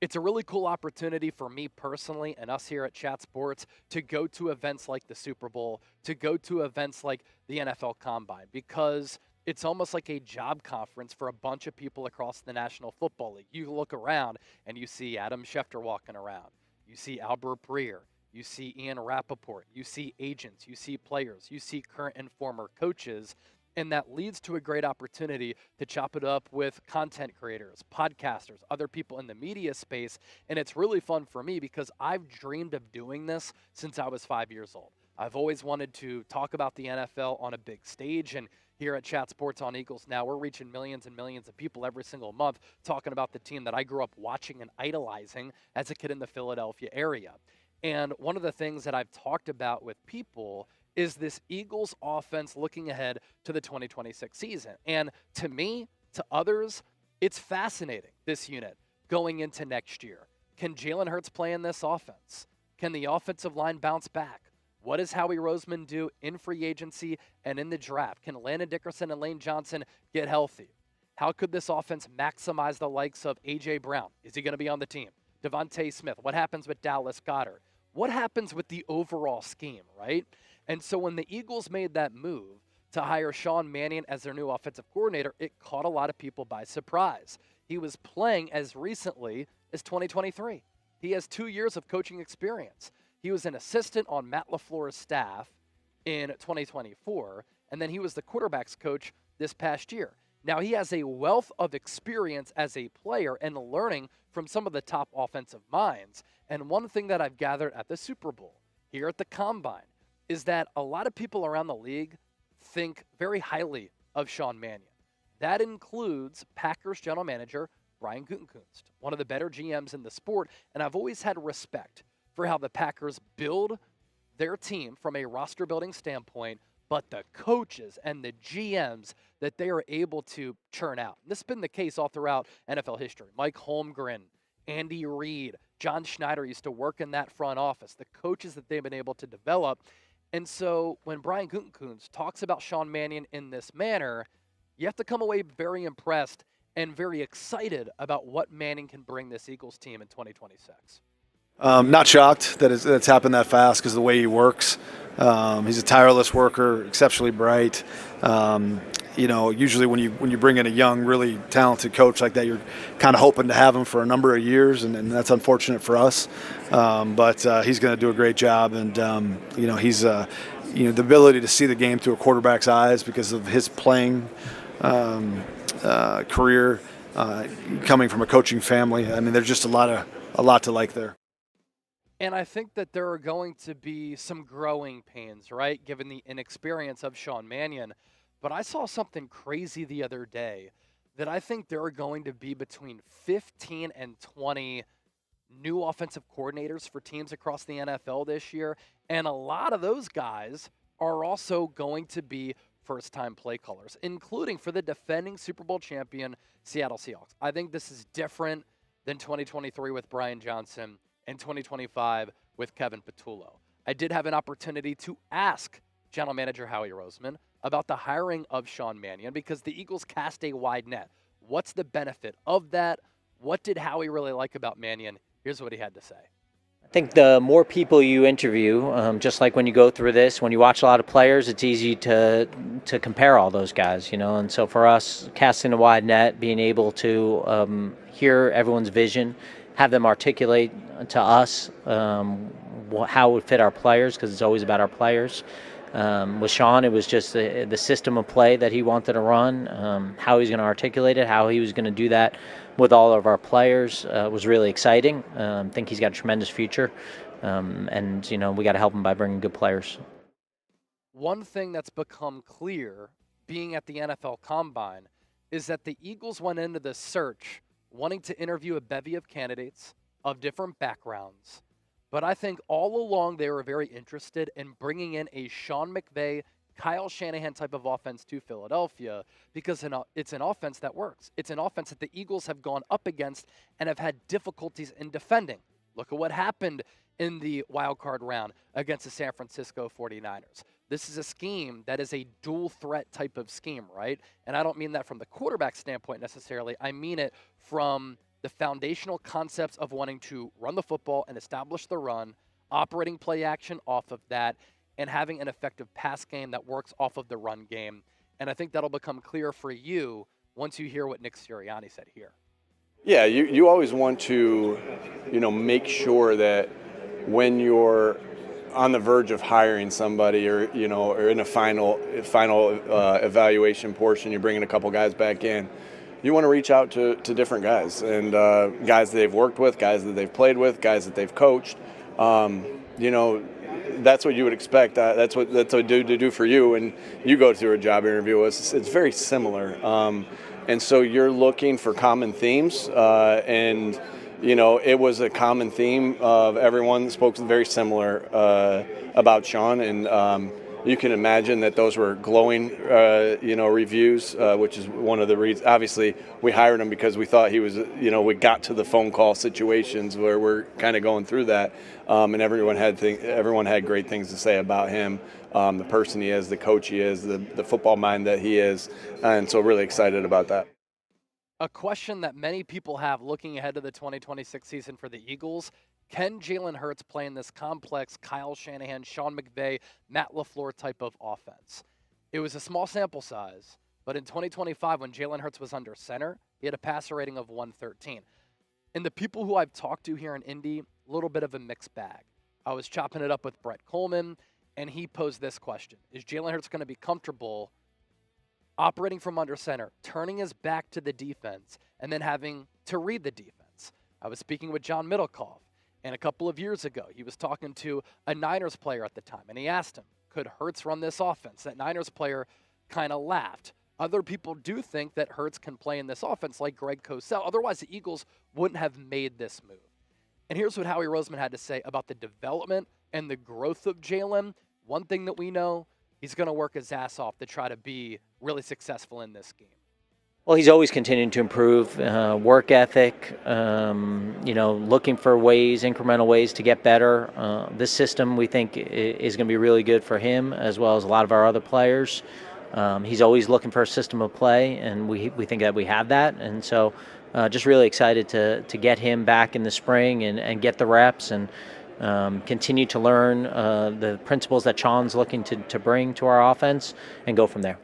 It's a really cool opportunity for me personally and us here at Chat Sports to go to events like the Super Bowl, to go to events like the NFL Combine, because it's almost like a job conference for a bunch of people across the National Football League. You look around and you see Adam Schefter walking around, you see Albert Breer, you see Ian Rappaport, you see agents, you see players, you see current and former coaches, and that leads to a great opportunity to chop it up with content creators, podcasters, other people in the media space. And it's really fun for me because I've dreamed of doing this since I was 5 years old. I've always wanted to talk about the NFL on a big stage. And here at Chat Sports on Eagles Now, we're reaching millions and millions of people every single month talking about the team that I grew up watching and idolizing as a kid in the Philadelphia area. And one of the things that I've talked about with people is this Eagles offense looking ahead to the 2026 season. And to me, to others, it's fascinating, this unit going into next year. Can Jalen Hurts play in this offense? Can the offensive line bounce back? What does Howie Roseman do in free agency and in the draft? Can Landon Dickerson and Lane Johnson get healthy? How could this offense maximize the likes of A.J. Brown? Is he going to be on the team? Devonta Smith. What happens with Dallas Goedert? What happens with the overall scheme, right? And so when the Eagles made that move to hire Shawn Manion as their new offensive coordinator, it caught a lot of people by surprise. He was playing as recently as 2023. He has 2 years of coaching experience. He was an assistant on Matt LaFleur's staff in 2024, and then he was the quarterback's coach this past year. Now, he has a wealth of experience as a player and learning from some of the top offensive minds. And one thing that I've gathered at the Super Bowl, here at the Combine, is that a lot of people around the league think very highly of Shawn Manion. That includes Packers general manager Brian Gutekunst, one of the better GMs in the sport, and I've always had respect for how the Packers build their team from a roster building standpoint, but the coaches and the GMs that they are able to churn out. And this has been the case all throughout NFL history. Mike Holmgren, Andy Reid, John Schneider used to work in that front office, the coaches that they've been able to develop. And so when Brian Gutekunst talks about Shawn Manion in this manner, you have to come away very impressed and very excited about what Manning can bring this Eagles team in 2026. Not shocked that it's happened that fast because of the way he works. He's a tireless worker, exceptionally bright. Usually when you bring in a young, really talented coach like that, you're kind of hoping to have him for a number of years, and that's unfortunate for us. But he's going to do a great job, and he's the ability to see the game through a quarterback's eyes because of his playing career, coming from a coaching family. I mean, there's just a lot to like there. And I think that there are going to be some growing pains, right, given the inexperience of Shawn Manion. But I saw something crazy the other day that I think there are going to be between 15 and 20 new offensive coordinators for teams across the NFL this year. And a lot of those guys are also going to be first-time play callers, including for the defending Super Bowl champion Seattle Seahawks. I think this is different than 2023 with Brian Johnson and 2025 with Kevin Patullo. I did have an opportunity to ask General Manager Howie Roseman about the hiring of Shawn Manion because the Eagles cast a wide net. What's the benefit of that? What did Howie really like about Manion? Here's what he had to say. I think the more people you interview, just like when you go through this, when you watch a lot of players, it's easy to compare all those guys, And so for us, casting a wide net, being able to hear everyone's vision, have them articulate to us how it would fit our players, because it's always about our players. With Shawn, it was just the system of play that he wanted to run, how he was going to articulate it, how he was going to do that with all of our players was really exciting. I think he's got a tremendous future, and we got to help him by bringing good players. One thing that's become clear, being at the NFL Combine, is that the Eagles went into this search wanting to interview a bevy of candidates of different backgrounds. But I think all along they were very interested in bringing in a Sean McVay, Kyle Shanahan type of offense to Philadelphia because it's an offense that works. It's an offense that the Eagles have gone up against and have had difficulties in defending. Look at what happened in the wild card round against the San Francisco 49ers. This is a scheme that is a dual threat type of scheme, right? And I don't mean that from the quarterback standpoint necessarily. I mean it from the foundational concepts of wanting to run the football and establish the run, operating play action off of that, and having an effective pass game that works off of the run game. And I think that'll become clear for you once you hear what Nick Sirianni said here. Yeah, you always want to, make sure that when you're on the verge of hiring somebody or in a final evaluation portion, you're bringing a couple guys back in, you want to reach out to different guys and guys that they've worked with, guys that they've played with, guys that they've coached. That's what you would expect. That's what to do for you when you go through a job interview. It's very similar. And so you're looking for common themes, and it was a common theme of everyone spoke very similar about Shawn, and you can imagine that those were glowing, reviews, which is one of the reasons. Obviously, we hired him because we thought he was, we got to the phone call situations where we're kind of going through that, and everyone had great things to say about him, the person he is, the coach he is, the football mind that he is, and so really excited about that. A question that many people have looking ahead to the 2026 season for the Eagles: can Jalen Hurts play in this complex Kyle Shanahan, Sean McVay, Matt LaFleur type of offense? It was a small sample size, but in 2025 when Jalen Hurts was under center, he had a passer rating of 113. And the people who I've talked to here in Indy, a little bit of a mixed bag. I was chopping it up with Brett Coleman, and he posed this question: is Jalen Hurts going to be comfortable operating from under center, turning his back to the defense, and then having to read the defense? I was speaking with John Middlecoff, and a couple of years ago, he was talking to a Niners player at the time, and he asked him, could Hurts run this offense? That Niners player kind of laughed. Other people do think that Hurts can play in this offense, like Greg Cosell. Otherwise, the Eagles wouldn't have made this move. And here's what Howie Roseman had to say about the development and the growth of Jalen. One thing that we know, he's going to work his ass off to try to be really successful in this game. Well, he's always continuing to improve, work ethic, looking for ways, incremental ways to get better. This system, we think, is going to be really good for him as well as a lot of our other players. He's always looking for a system of play, and we think that we have that. And so just really excited to get him back in the spring and get the reps and continue to learn the principles that Shawn's looking to bring to our offense and go from there.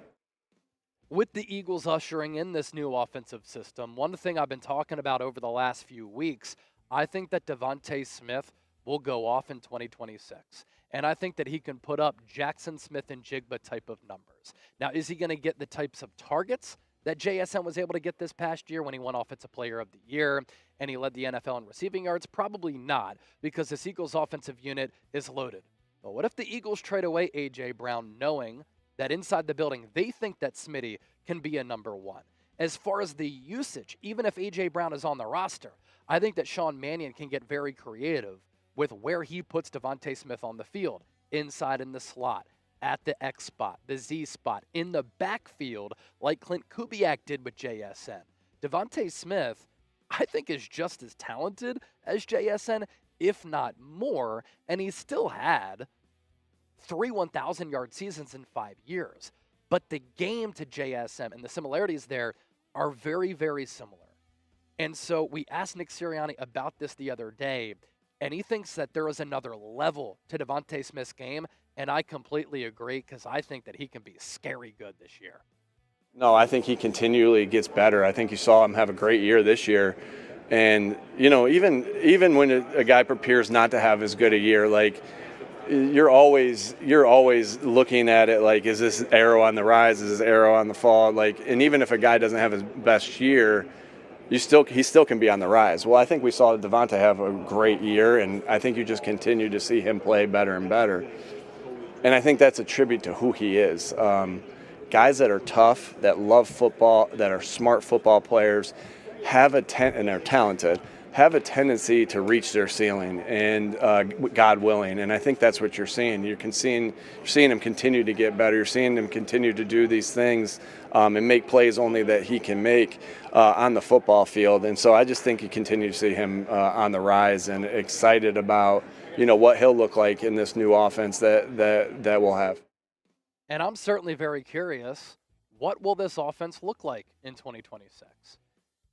With the Eagles ushering in this new offensive system, one thing I've been talking about over the last few weeks, I think that Devonta Smith will go off in 2026. And I think that he can put up Jackson Smith and Jigba type of numbers. Now, is he going to get the types of targets that JSN was able to get this past year when he won Offensive Player of the Year and he led the NFL in receiving yards? Probably not, because this Eagles offensive unit is loaded. But what if the Eagles trade away A.J. Brown knowing that inside the building they think that Smitty can be a number one? As far as the usage, even if A.J. Brown is on the roster, I think that Shawn Manion can get very creative with where he puts Devonta Smith on the field, inside in the slot, at the X spot, the Z spot, in the backfield, like Clint Kubiak did with JSN. Devonta Smith, I think, is just as talented as JSN, if not more, and he still had 3 1,000-yard seasons in 5 years. But the game to JSN and the similarities there are very, very similar. And so we asked Nick Sirianni about this the other day, and he thinks that there is another level to Devonta Smith's game, and I completely agree because I think that he can be scary good this year. No, I think he continually gets better. I think you saw him have a great year this year. And, even when a guy prepares not to have as good a year, like, you're always looking at it like, is this arrow on the rise? Is this arrow on the fall? Like, and even if a guy doesn't have his best year, he still can be on the rise. Well, I think we saw Devonta have a great year, and I think you just continue to see him play better and better. And I think that's a tribute to who he is. Guys that are tough, that love football, that are smart football players, and are talented, have a tendency to reach their ceiling, and God willing. And I think that's what you're seeing. You're seeing him continue to get better. You're seeing him continue to do these things and make plays only that he can make on the football field. And so I just think you continue to see him on the rise, and excited about what he'll look like in this new offense that we'll have. And I'm certainly very curious, what will this offense look like in 2026?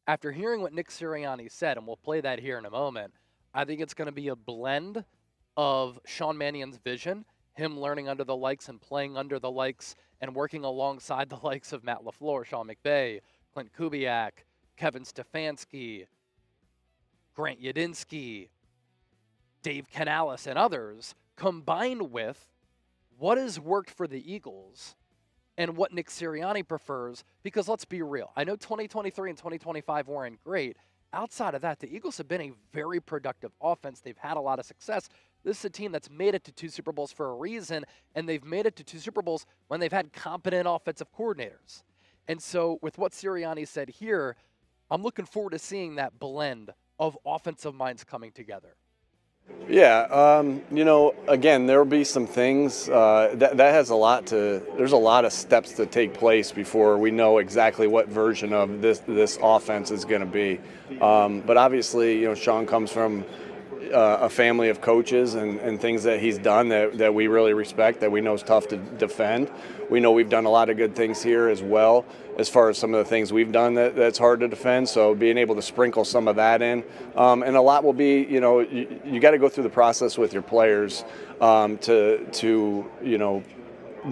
After hearing what Nick Sirianni said, and we'll play that here in a moment, I think it's going to be a blend of Shawn Manion's vision, him learning under the likes and playing under the likes and working alongside the likes of Matt LaFleur, Sean McVay, Clint Kubiak, Kevin Stefanski, Grant Yadinsky, Dave Canales, and others, combined with what has worked for the Eagles and what Nick Sirianni prefers, because let's be real. I know 2023 and 2025 weren't great. Outside of that, the Eagles have been a very productive offense. They've had a lot of success. This is a team that's made it to 2 Super Bowls for a reason, and they've made it to 2 Super Bowls when they've had competent offensive coordinators. And so with what Sirianni said here, I'm looking forward to seeing that blend of offensive minds coming together. Yeah, again, there will be some things that has a lot to. There's a lot of steps to take place before we know exactly what version of this offense is going to be. But obviously, Shawn comes from a family of coaches and things that he's done that we really respect, that we know is tough to defend. We know we've done a lot of good things here as well, as far as some of the things we've done that's hard to defend. So being able to sprinkle some of that in, and a lot will be, you got to go through the process with your players to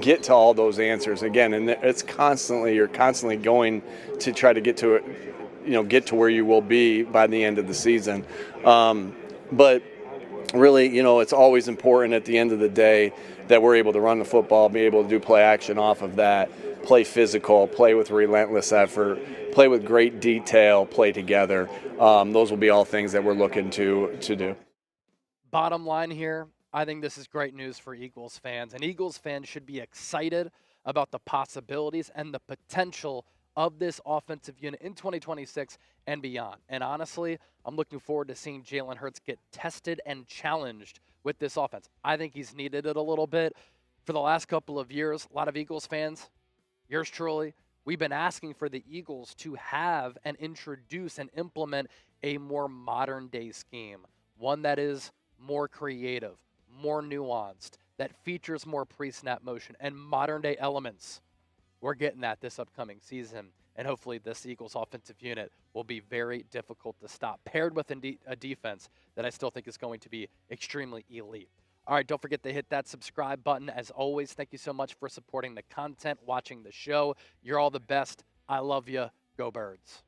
get to all those answers again. And you're constantly going to try to get to it, get to where you will be by the end of the season. But really, it's always important at the end of the day that we're able to run the football, be able to do play action off of that, play physical, play with relentless effort, play with great detail, play together. Those will be all things that we're looking to do. Bottom line here, I think this is great news for Eagles fans. And Eagles fans should be excited about the possibilities and the potential of this offensive unit in 2026 and beyond. And honestly, I'm looking forward to seeing Jalen Hurts get tested and challenged with this offense. I think he's needed it a little bit. For the last couple of years, a lot of Eagles fans, yours truly, we've been asking for the Eagles to have and introduce and implement a more modern day scheme, one that is more creative, more nuanced, that features more pre-snap motion and modern day elements. We're getting that this upcoming season, and hopefully this Eagles offensive unit will be very difficult to stop, paired with a defense that I still think is going to be extremely elite. All right, don't forget to hit that subscribe button. As always, thank you so much for supporting the content, watching the show. You're all the best. I love you. Go Birds.